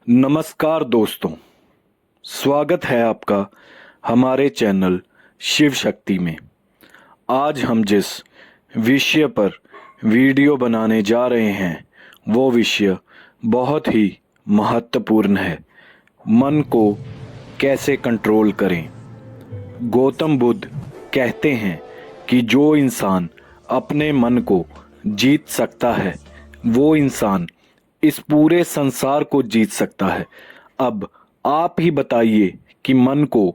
नमस्कार दोस्तों, स्वागत है आपका हमारे चैनल शिव शक्ति में। आज हम जिस विषय पर वीडियो बनाने जा रहे हैं वो विषय बहुत ही महत्वपूर्ण है। मन को कैसे कंट्रोल करें। गौतम बुद्ध कहते हैं कि जो इंसान अपने मन को जीत सकता है वो इंसान इस पूरे संसार को जीत सकता है। अब आप ही बताइए कि मन को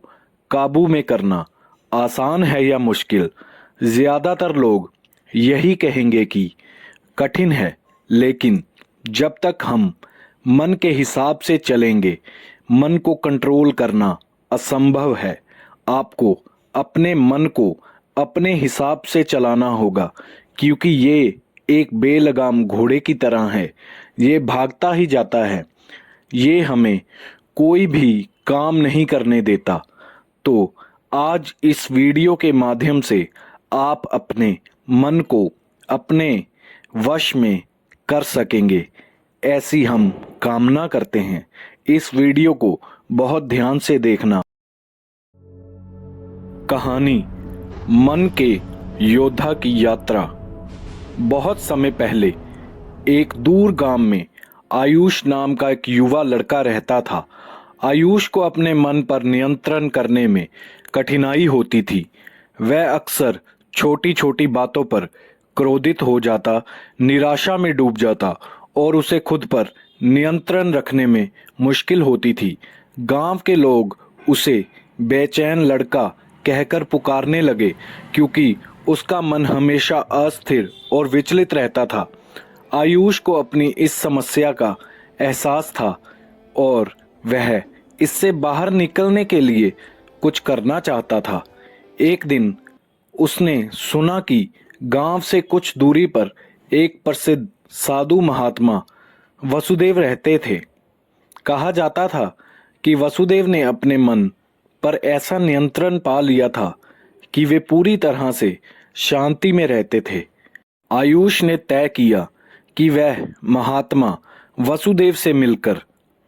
काबू में करना आसान है या मुश्किल। ज़्यादातर लोग यही कहेंगे कि कठिन है, लेकिन जब तक हम मन के हिसाब से चलेंगे, मन को कंट्रोल करना असंभव है। आपको अपने मन को अपने हिसाब से चलाना होगा, क्योंकि ये एक बेलगाम घोड़े की तरह है। ये भागता ही जाता है, ये हमें कोई भी काम नहीं करने देता। तो आज इस वीडियो के माध्यम से आप अपने मन को अपने वश में कर सकेंगे, ऐसी हम कामना करते हैं। इस वीडियो को बहुत ध्यान से देखना। कहानी मन के योद्धा की यात्रा। बहुत समय पहले एक दूर गांव में आयुष नाम का एक युवा लड़का रहता था। आयुष को अपने मन पर नियंत्रण करने में कठिनाई होती थी। वह अक्सर छोटी छोटी बातों पर क्रोधित हो जाता, निराशा में डूब जाता और उसे खुद पर नियंत्रण रखने में मुश्किल होती थी। गांव के लोग उसे बेचैन लड़का कहकर पुकारने लगे, क्योंकि उसका मन हमेशा अस्थिर और विचलित रहता था। आयुष को अपनी इस समस्या का एहसास था और वह इससे बाहर निकलने के लिए कुछ करना चाहता था। एक दिन उसने सुना कि गांव से कुछ दूरी पर एक प्रसिद्ध साधु महात्मा वसुदेव रहते थे। कहा जाता था कि वसुदेव ने अपने मन पर ऐसा नियंत्रण पा लिया था कि वे पूरी तरह से शांति में रहते थे। आयुष ने तय किया कि वह महात्मा वसुदेव से मिलकर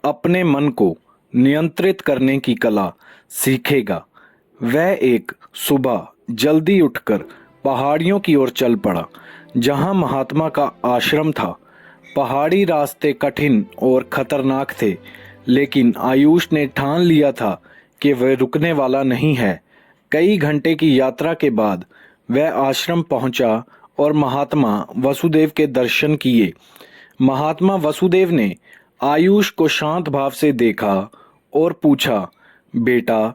अपने मन को नियंत्रित करने की कला सीखेगा। वह एक सुबह जल्दी उठकर पहाड़ियों की ओर चल पड़ा, जहां महात्मा का आश्रम था। पहाड़ी रास्ते कठिन और खतरनाक थे, लेकिन आयुष ने ठान लिया था कि वह रुकने वाला नहीं है। कई घंटे की यात्रा के बाद वह आश्रम पहुंचा और महात्मा वसुदेव के दर्शन किए। महात्मा वसुदेव ने आयुष को शांत भाव से देखा और पूछा, बेटा,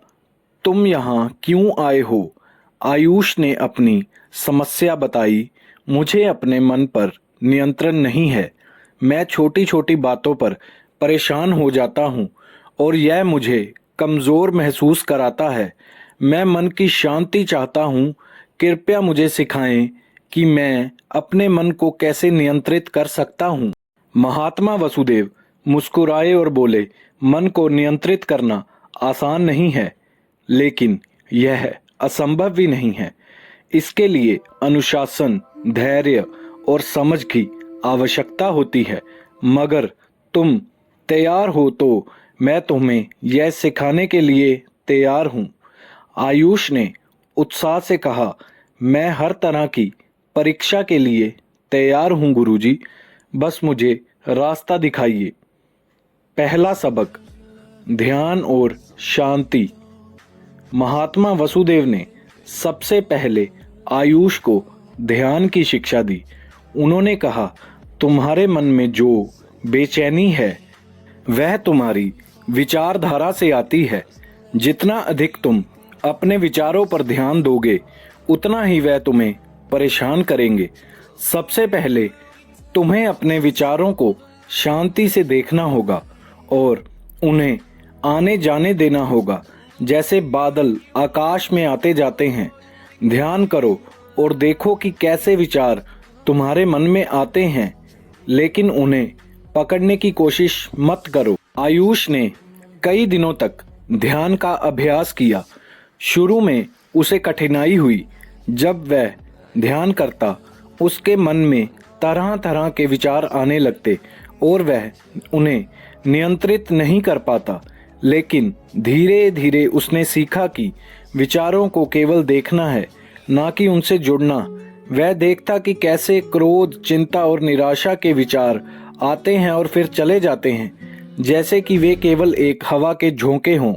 तुम यहाँ क्यों आए हो? आयुष ने अपनी समस्या बताई। मुझे अपने मन पर नियंत्रण नहीं है। मैं छोटी छोटी बातों पर परेशान हो जाता हूँ और यह मुझे कमज़ोर महसूस कराता है। मैं मन की शांति चाहता हूँ। कृपया मुझे सिखाएं कि मैं अपने मन को कैसे नियंत्रित कर सकता हूँ। महात्मा वसुदेव मुस्कुराए और बोले, मन को नियंत्रित करना आसान नहीं है, लेकिन यह असंभव भी नहीं है। इसके लिए अनुशासन, धैर्य और समझ की आवश्यकता होती है। मगर तुम तैयार हो तो मैं तुम्हें यह सिखाने के लिए तैयार हूँ। आयुष ने उत्साह से कहा, मैं हर तरह की परीक्षा के लिए तैयार हूँ गुरुजी, बस मुझे रास्ता दिखाइए। पहला सबक, ध्यान और शांति। महात्मा वसुदेव ने सबसे पहले आयुष को ध्यान की शिक्षा दी। उन्होंने कहा, तुम्हारे मन में जो बेचैनी है वह तुम्हारी विचारधारा से आती है। जितना अधिक तुम अपने विचारों पर ध्यान दोगे, उतना ही वह तुम्हें परेशान करेंगे। सबसे पहले तुम्हें अपने विचारों को शांति से देखना होगा और उन्हें आने जाने देना होगा, जैसे बादल आकाश में आते जाते हैं। ध्यान करो और देखो कि कैसे विचार तुम्हारे मन में आते हैं, लेकिन उन्हें पकड़ने की कोशिश मत करो। आयुष ने कई दिनों तक ध्यान का अभ्यास किया। शुरू में उसे कठिनाई हुई। जब वह ध्यान करता, उसके मन में तरह तरह के विचार आने लगते और वह उन्हें नियंत्रित नहीं कर पाता, लेकिन धीरे धीरे उसने सीखा कि विचारों को केवल देखना है, ना कि उनसे जुड़ना। वह देखता कि कैसे क्रोध, चिंता और निराशा के विचार आते हैं और फिर चले जाते हैं, जैसे कि वे केवल एक हवा के झोंके हों।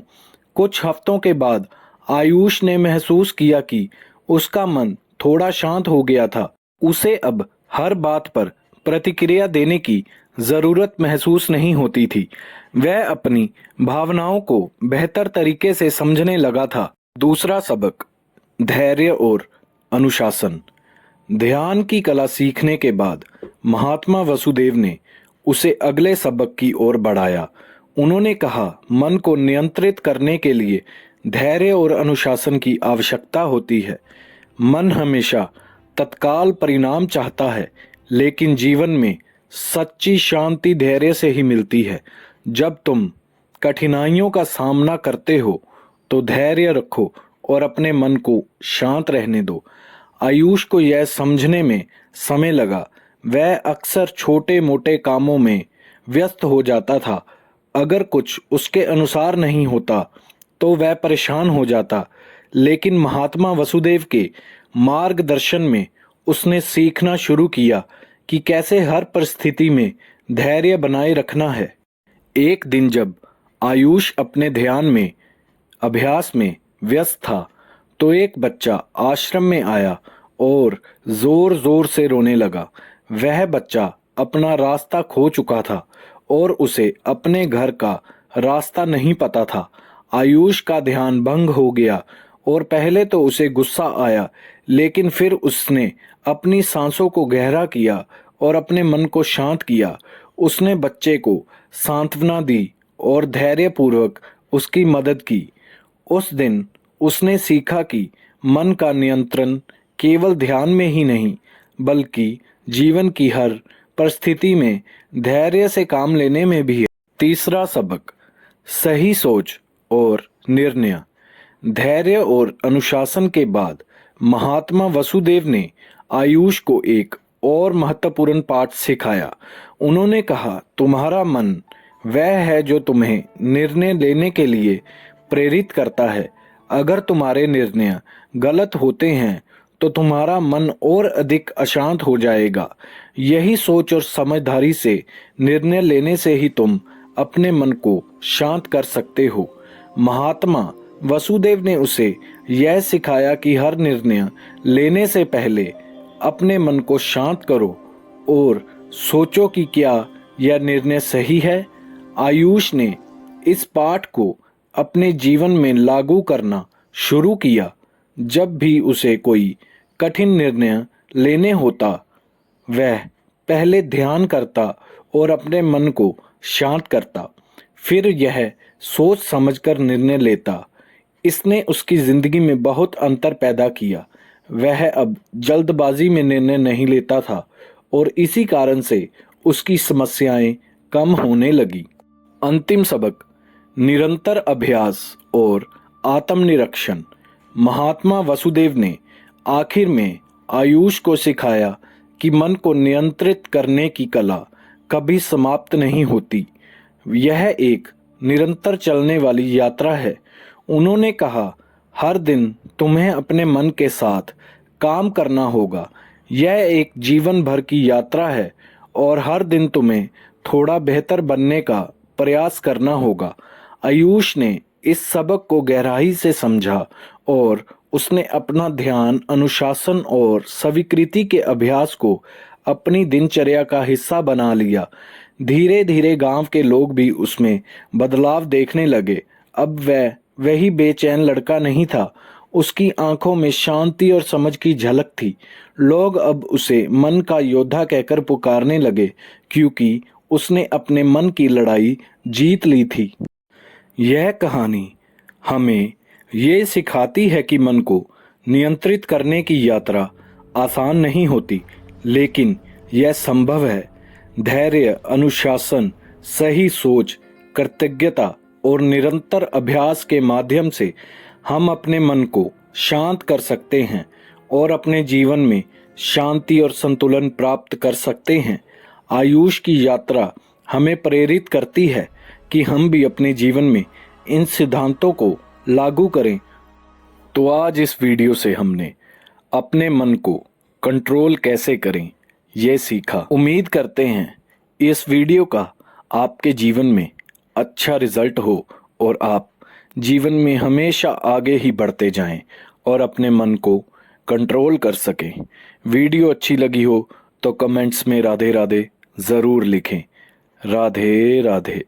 कुछ हफ्तों के बाद आयुष ने महसूस किया कि उसका मन थोड़ा शांत हो गया था। उसे अब हर बात पर प्रतिक्रिया देने की जरूरत महसूस नहीं होती थी। वह अपनी भावनाओं को बेहतर तरीके से समझने लगा था। दूसरा सबक, धैर्य और अनुशासन। ध्यान की कला सीखने के बाद महात्मा वसुदेव ने उसे अगले सबक की ओर बढ़ाया। उन्होंने कहा, मन को नियंत्रित करने के लिए धैर्य और अनुशासन की आवश्यकता होती है। मन हमेशा तत्काल परिणाम चाहता है, लेकिन जीवन में सच्ची शांति धैर्य से ही मिलती है। जब तुम कठिनाइयों का सामना करते हो तो धैर्य रखो और अपने मन को शांत रहने दो। आयुष को यह समझने में समय लगा। वह अक्सर छोटे मोटे कामों में व्यस्त हो जाता था। अगर कुछ उसके अनुसार नहीं होता तो वह परेशान हो जाता, लेकिन महात्मा वसुदेव के मार्गदर्शन में उसने सीखना शुरू किया कि कैसे हर परिस्थिति में धैर्य बनाए रखना है। एक दिन जब आयुष अपने ध्यान में अभ्यास में व्यस्त था, तो एक बच्चा आश्रम में आया और जोर जोर से रोने लगा। वह बच्चा अपना रास्ता खो चुका था और उसे अपने घर का रास्ता नहीं पता था। आयुष का ध्यान भंग हो गया और पहले तो उसे गुस्सा आया, लेकिन फिर उसने अपनी सांसों को गहरा किया और अपने मन को शांत किया। उसने बच्चे को सांत्वना दी और धैर्यपूर्वक उसकी मदद की। उस दिन उसने सीखा कि मन का नियंत्रण केवल ध्यान में ही नहीं, बल्कि जीवन की हर परिस्थिति में धैर्य से काम लेने में भी है। तीसरा सबक, सही सोच और निर्णय। धैर्य और अनुशासन के बाद महात्मा वसुदेव ने आयुष को एक और महत्वपूर्ण पाठ सिखाया। उन्होंने कहा, तुम्हारा मन वह है जो तुम्हें निर्णय लेने के लिए प्रेरित करता है। अगर तुम्हारे निर्णय गलत होते हैं तो तुम्हारा मन और अधिक अशांत हो जाएगा। यही सोच और समझदारी से निर्णय लेने से ही तुम अपने मन को शांत कर सकते हो। महात्मा वसुदेव ने उसे यह सिखाया कि हर निर्णय लेने से पहले अपने मन को शांत करो और सोचो कि क्या यह निर्णय सही है। आयुष ने इस पाठ को अपने जीवन में लागू करना शुरू किया। जब भी उसे कोई कठिन निर्णय लेने होता, वह पहले ध्यान करता और अपने मन को शांत करता, फिर यह सोच समझकर निर्णय लेता। इसने उसकी जिंदगी में बहुत अंतर पैदा किया। वह अब जल्दबाजी में निर्णय नहीं लेता था और इसी कारण से उसकी समस्याएं कम होने लगी। अंतिम सबक, निरंतर अभ्यास और आत्मनिरीक्षण। महात्मा वसुदेव ने आखिर में आयुष को सिखाया कि मन को नियंत्रित करने की कला कभी समाप्त नहीं होती। यह एक निरंतर चलने वाली यात्रा है। उन्होंने कहा, हर दिन तुम्हें अपने मन के साथ काम करना होगा। यह एक जीवन भर की यात्रा है और हर दिन तुम्हें थोड़ा बेहतर बनने का प्रयास करना होगा। आयुष ने इस सबक को गहराई से समझा और उसने अपना ध्यान, अनुशासन और स्वीकृति के अभ्यास को अपनी दिनचर्या का हिस्सा बना लिया। धीरे धीरे गांव के लोग भी उसमें बदलाव देखने लगे। अब वह वही बेचैन लड़का नहीं था। उसकी आंखों में शांति और समझ की झलक थी। लोग अब उसे मन का योद्धा कहकर पुकारने लगे, क्योंकि उसने अपने मन की लड़ाई जीत ली थी। यह कहानी हमें ये सिखाती है कि मन को नियंत्रित करने की यात्रा आसान नहीं होती, लेकिन यह संभव है। धैर्य, अनुशासन, सही सोच, कृतज्ञता और निरंतर अभ्यास के माध्यम से हम अपने मन को शांत कर सकते हैं और अपने जीवन में शांति और संतुलन प्राप्त कर सकते हैं। आयुष की यात्रा हमें प्रेरित करती है कि हम भी अपने जीवन में इन सिद्धांतों को लागू करें। तो आज इस वीडियो से हमने अपने मन को कंट्रोल कैसे करें ये सीखा। उम्मीद करते हैं इस वीडियो का आपके जीवन में अच्छा रिजल्ट हो और आप जीवन में हमेशा आगे ही बढ़ते जाएं और अपने मन को कंट्रोल कर सकें। वीडियो अच्छी लगी हो तो कमेंट्स में राधे राधे ज़रूर लिखें। राधे राधे।